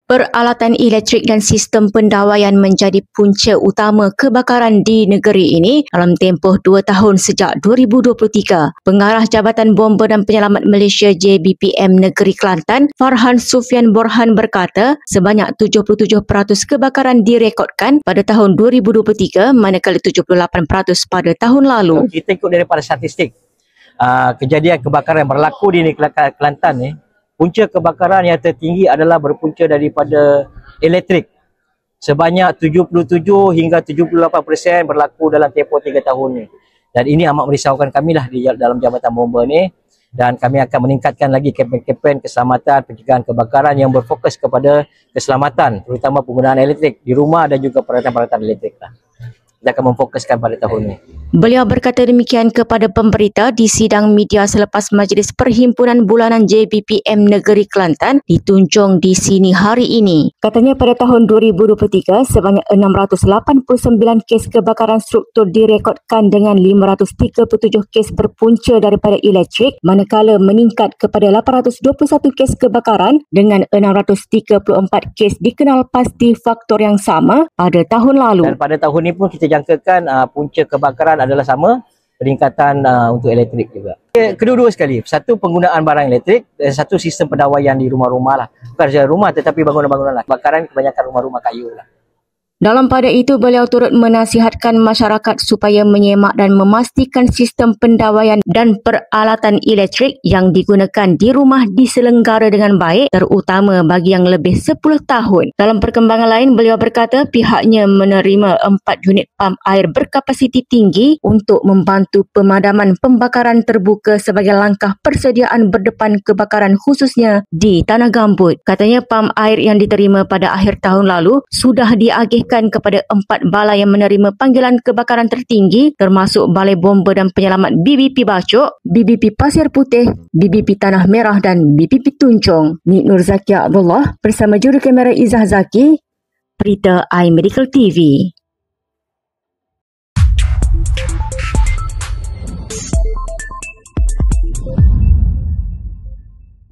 Peralatan elektrik dan sistem pendawaian menjadi punca utama kebakaran di negeri ini dalam tempoh 2 tahun sejak 2023. Pengarah Jabatan Bomba dan Penyelamat Malaysia JBPM Negeri Kelantan, Farhan Sufian Borhan berkata, sebanyak 77% kebakaran direkodkan pada tahun 2023 manakala 78% pada tahun lalu. Kita ikut daripada statistik kejadian kebakaran yang berlaku di negeri Kelantan ni. Punca kebakaran yang tertinggi adalah berpunca daripada elektrik. Sebanyak 77 hingga 78% berlaku dalam tempoh 3 tahun ni. Dan ini amat merisaukan kami lah di dalam Jabatan Bomba ni. Dan kami akan meningkatkan lagi kempen-kempen keselamatan pencegahan kebakaran yang berfokus kepada keselamatan, terutama penggunaan elektrik di rumah dan juga peralatan-peralatan elektrik lah. Kita akan memfokuskan pada tahun ini. Beliau berkata demikian kepada pemberita di sidang media selepas Majlis Perhimpunan Bulanan JBPM Negeri Kelantan ditunjung di sini hari ini. Katanya pada tahun 2023 sebanyak 689 kes kebakaran struktur direkodkan dengan 537 kes berpunca daripada elektrik, manakala meningkat kepada 821 kes kebakaran dengan 634 kes dikenal pasti faktor yang sama pada tahun lalu. Dan pada tahun ini pun kita jangkakan punca kebakaran adalah sama, peningkatan untuk elektrik juga. Kedua-dua sekali, satu penggunaan barang elektrik dan satu sistem pendawaian di rumah-rumah lah. Bukan saja rumah tetapi bangunan-bangunan lah. Kebakaran kebanyakan rumah-rumah kayu lah. Dalam pada itu, beliau turut menasihatkan masyarakat supaya menyemak dan memastikan sistem pendawaian dan peralatan elektrik yang digunakan di rumah diselenggara dengan baik, terutama bagi yang lebih 10 tahun. Dalam perkembangan lain, beliau berkata pihaknya menerima 4 unit pam air berkapasiti tinggi untuk membantu pemadaman pembakaran terbuka sebagai langkah persediaan berdepan kebakaran khususnya di Tanah Gambut. Katanya pam air yang diterima pada akhir tahun lalu sudah diagihkan kepada 4 balai yang menerima panggilan kebakaran tertinggi termasuk Balai Bomba dan Penyelamat BBP Bacok, BBP Pasir Putih, BBP Tanah Merah dan BBP Tunjung. Nik Nur Zakia Abdullah bersama juru kamera Izzah Zaki, Berita iMedical TV.